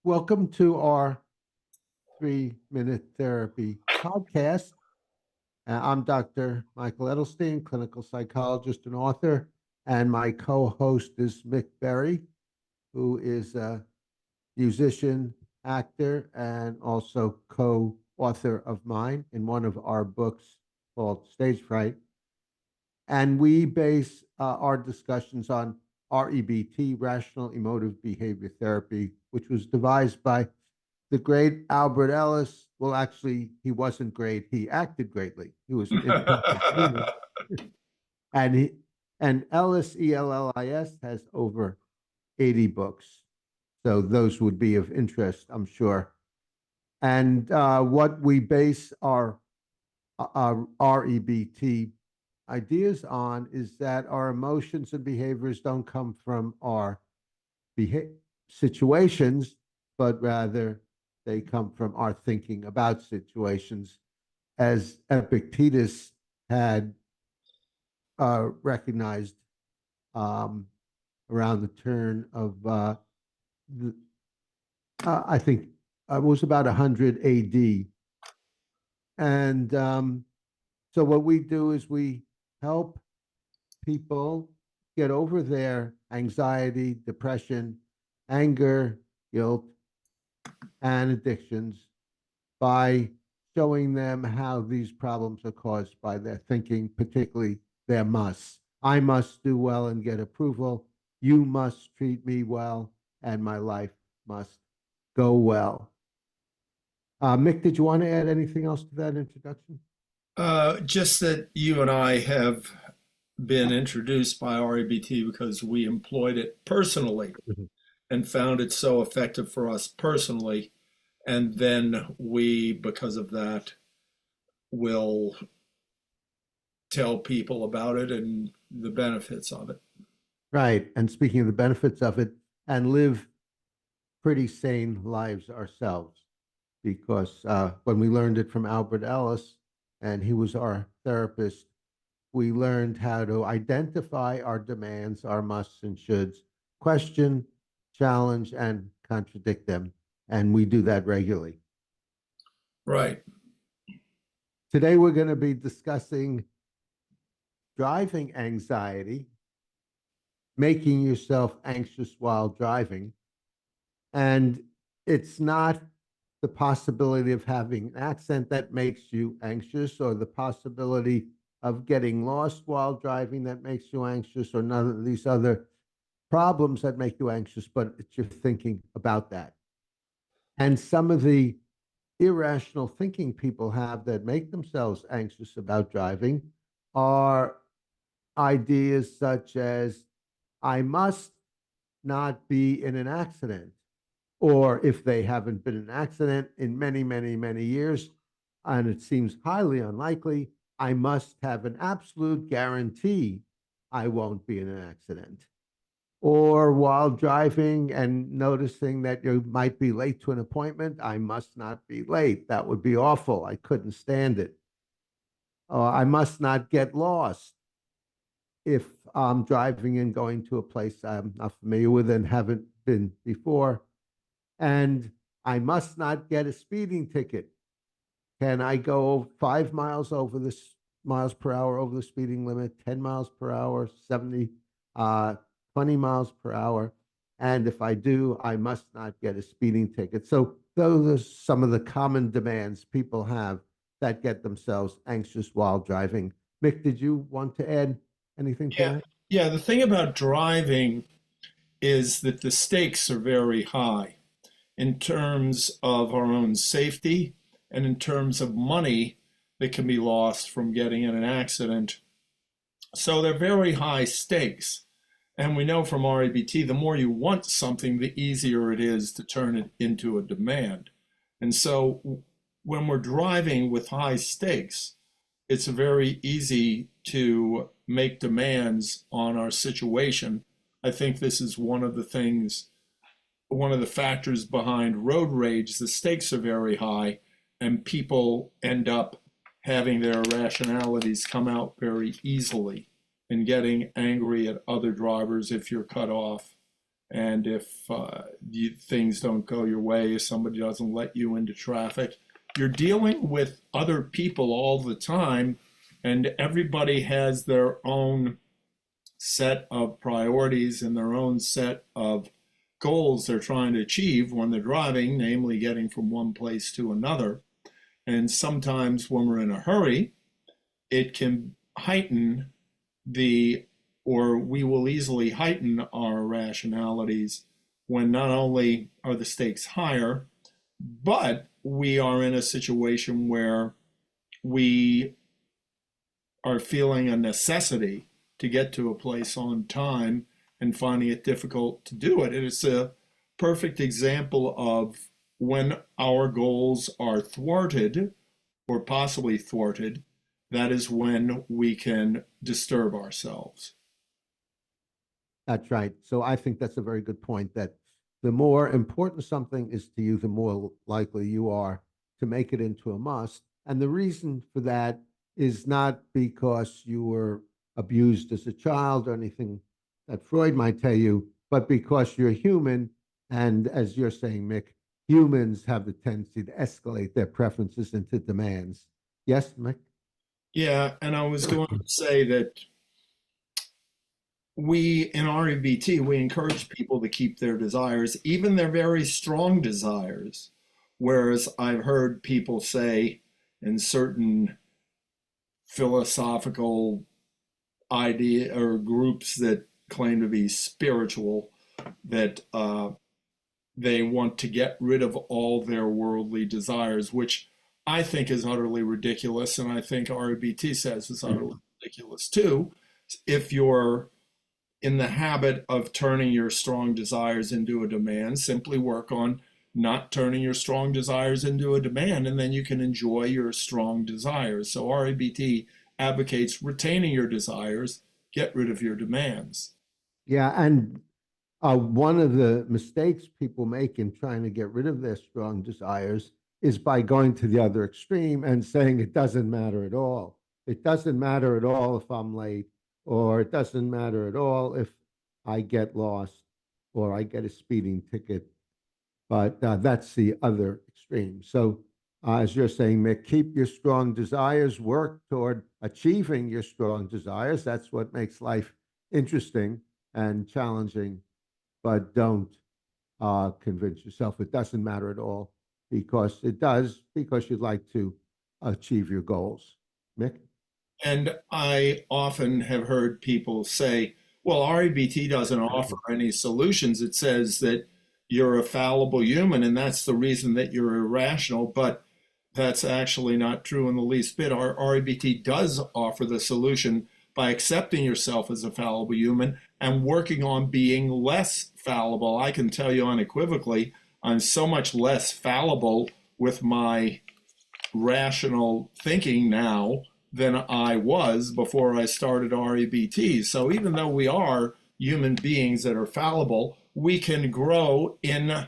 Welcome to our 3-Minute Therapy podcast. I'm Dr. Michael Edelstein, clinical psychologist and author, and my co-host is Mick Berry, who is a musician, actor, and also co-author of mine in one of our books called Stage Fright. And we base our discussions on REBT, Rational Emotive Behavior Therapy, which was devised by the great Albert Ellis. Well, actually, he wasn't great. He acted greatly. He was famous. And Ellis, Ellis, has over 80 books. So those would be of interest, I'm sure. And what we base our REBT ideas on is that our emotions and behaviors don't come from our situations, but rather they come from our thinking about situations, as Epictetus had recognized around the turn of, I think it was about 100 AD. And so what we do is we help people get over their anxiety, depression, anger, guilt, and addictions by showing them how these problems are caused by their thinking, particularly their musts. I must do well and get approval. You must treat me well, and my life must go well. Mick, did you want to add anything else to that introduction? Just that you and I have been introduced by REBT because we employed it personally and found it so effective for us personally. And then we, because of that, will tell people about it and the benefits of it. Right. And speaking of the benefits of it, and live pretty sane lives ourselves, because when we learned it from Albert Ellis, and he was our therapist, we learned how to identify our demands, our musts and shoulds, question, challenge, and contradict them. And we do that regularly. Right. Today, we're going to be discussing driving anxiety, making yourself anxious while driving. And it's not the possibility of having an accident that makes you anxious, or the possibility of getting lost while driving that makes you anxious, or none of these other problems that make you anxious, but it's your thinking about that. And some of the irrational thinking people have that make themselves anxious about driving are ideas such as, I must not be in an accident. Or if they haven't been in an accident in many, many, many years, and it seems highly unlikely, I must have an absolute guarantee I won't be in an accident. Or while driving and noticing that you might be late to an appointment, I must not be late. That would be awful. I couldn't stand it. I must not get lost if I'm driving and going to a place I'm not familiar with and haven't been before. And I must not get a speeding ticket. Can I go 5 miles over this miles per hour over the speeding limit, 10 miles per hour, 70, 20 miles per hour? And if I do, I must not get a speeding ticket. So those are some of the common demands people have that get themselves anxious while driving. Mick, did you want to add anything to Yeah. that? Yeah. The thing about driving is that the stakes are very high in terms of our own safety and in terms of money that can be lost from getting in an accident. So they're very high stakes. And we know from REBT, the more you want something, the easier it is to turn it into a demand. And so when we're driving with high stakes, it's very easy to make demands on our situation. I think this is one of the things, one of the factors behind road rage. The stakes are very high, and people end up having their irrationalities come out very easily and getting angry at other drivers if you're cut off And if things don't go your way, somebody doesn't let you into traffic, you're dealing with other people all the time, and everybody has their own set of priorities and their own set of goals they're trying to achieve when they're driving, namely getting from one place to another. And sometimes when we're in a hurry, it can heighten the, or we will easily heighten our rationalities when not only are the stakes higher, but we are in a situation where we are feeling a necessity to get to a place on time and finding it difficult to do it. And it's a perfect example of when our goals are thwarted or possibly thwarted, that is when we can disturb ourselves. That's right. So I think that's a very good point, that the more important something is to you, the more likely you are to make it into a must. And the reason for that is not because you were abused as a child or anything that Freud might tell you, but because you're human. And as you're saying, Mick, humans have the tendency to escalate their preferences into demands. Yes, Mick? Yeah, and I was going to say that we in REBT, we encourage people to keep their desires, even their very strong desires. Whereas I've heard people say in certain philosophical idea or groups that claim to be spiritual that they want to get rid of all their worldly desires, which I think is utterly ridiculous, and I think REBT says is utterly ridiculous too. If you're in the habit of turning your strong desires into a demand, simply work on not turning your strong desires into a demand, and then you can enjoy your strong desires. So REBT advocates retaining your desires, get rid of your demands. Yeah, and one of the mistakes people make in trying to get rid of their strong desires is by going to the other extreme and saying it doesn't matter at all. It doesn't matter at all if I'm late, or it doesn't matter at all if I get lost or I get a speeding ticket. But that's the other extreme. So, as you're saying, Mick, keep your strong desires, work toward achieving your strong desires. That's what makes life interesting and challenging, but don't convince yourself it doesn't matter at all, because it does, because you'd like to achieve your goals. Mick? And I often have heard people say, well, REBT doesn't offer any solutions. It says that you're a fallible human, and that's the reason that you're irrational. But that's actually not true in the least bit. Our REBT does offer the solution by accepting yourself as a fallible human and working on being less fallible. I can tell you unequivocally, I'm so much less fallible with my rational thinking now than I was before I started REBT. So even though we are human beings that are fallible, we can grow in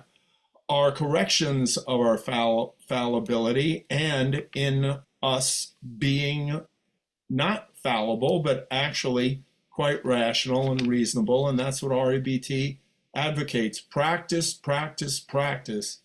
our corrections of our fallibility and in us being not fallible, but actually quite rational and reasonable. And that's what REBT advocates. Practice, practice, practice,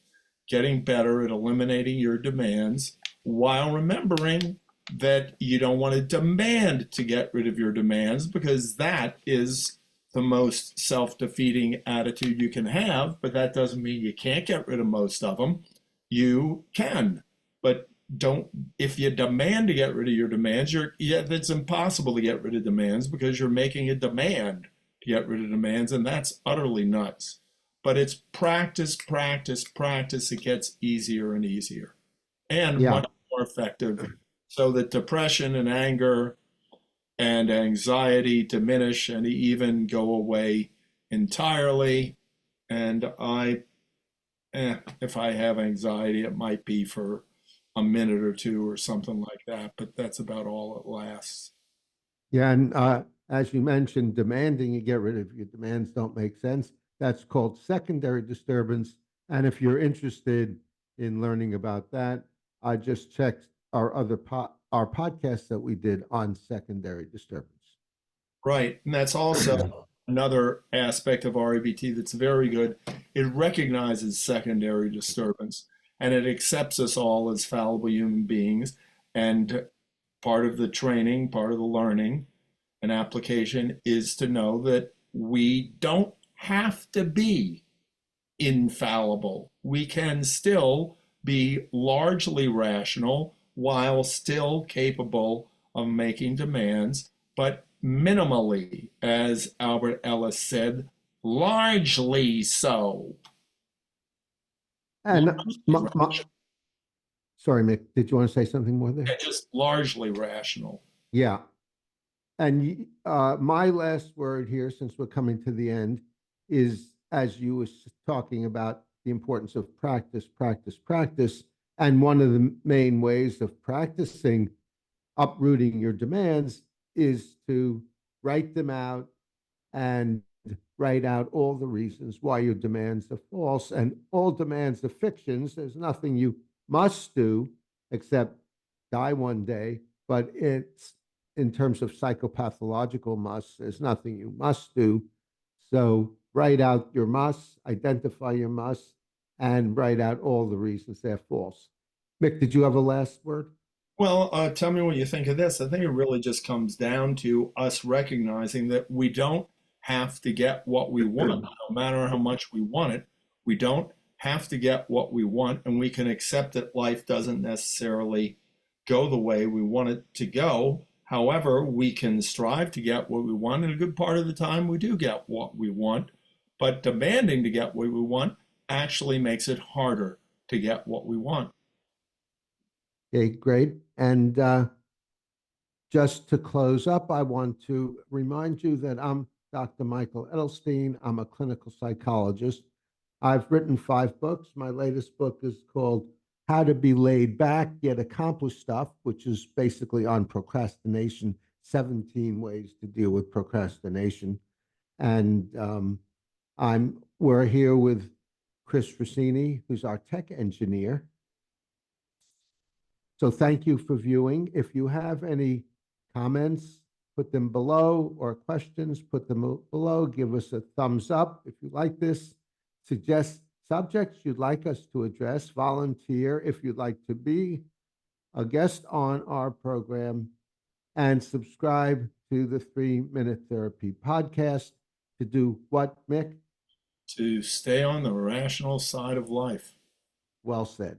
getting better at eliminating your demands while remembering that you don't want to demand to get rid of your demands, because that is the most self-defeating attitude you can have. But that doesn't mean you can't get rid of most of them. You can, but don't, if you demand to get rid of your demands, it's impossible to get rid of demands because you're making a demand to get rid of demands, and that's utterly nuts. But it's practice, practice, practice. It gets easier and easier and Yeah. much more effective, so that depression and anger and anxiety diminish and even go away entirely. And if I have anxiety, it might be for a minute or two or something like that, but that's about all it lasts. Yeah, and as you mentioned, demanding you get rid of your demands don't make sense. That's called secondary disturbance. And if you're interested in learning about that, I just checked our podcast that we did on secondary disturbance. Right. And that's also another aspect of REBT that's very good. It recognizes secondary disturbance and it accepts us all as fallible human beings. And part of the training, part of the learning and application is to know that we don't have to be infallible. We can still be largely rational while still capable of making demands, but minimally, as Albert Ellis said, largely so. And sorry, Mick, did you want to say something more there? Just largely rational. Yeah. And my last word here, since we're coming to the end, is as you were talking about the importance of practice, practice, practice. And one of the main ways of practicing uprooting your demands is to write them out and write out all the reasons why your demands are false. And all demands are fictions. There's nothing you must do except die one day, but it's in terms of psychopathological musts, there's nothing you must do. So write out your musts, identify your musts, and write out all the reasons they're false. Mick, did you have a last word? Well, tell me what you think of this. I think it really just comes down to us recognizing that we don't have to get what we want, no matter how much we want it. We don't have to get what we want, and we can accept that life doesn't necessarily go the way we want it to go. However, we can strive to get what we want, and a good part of the time we do get what we want. But demanding to get what we want actually makes it harder to get what we want. Okay, great. And just to close up, I want to remind you that I'm Dr. Michael Edelstein. I'm a clinical psychologist. I've written 5 books. My latest book is called How to Be Laid Back, Yet Accomplish Stuff, which is basically on procrastination, 17 ways to deal with procrastination. And we're here with Chris Rossini, who's our tech engineer. So thank you for viewing. If you have any comments, put them below, or questions, put them below. Give us a thumbs up if you like this. Suggest subjects you'd like us to address. Volunteer if you'd like to be a guest on our program. And subscribe to the 3-Minute Therapy podcast to do what, Mick? To stay on the rational side of life. Well said.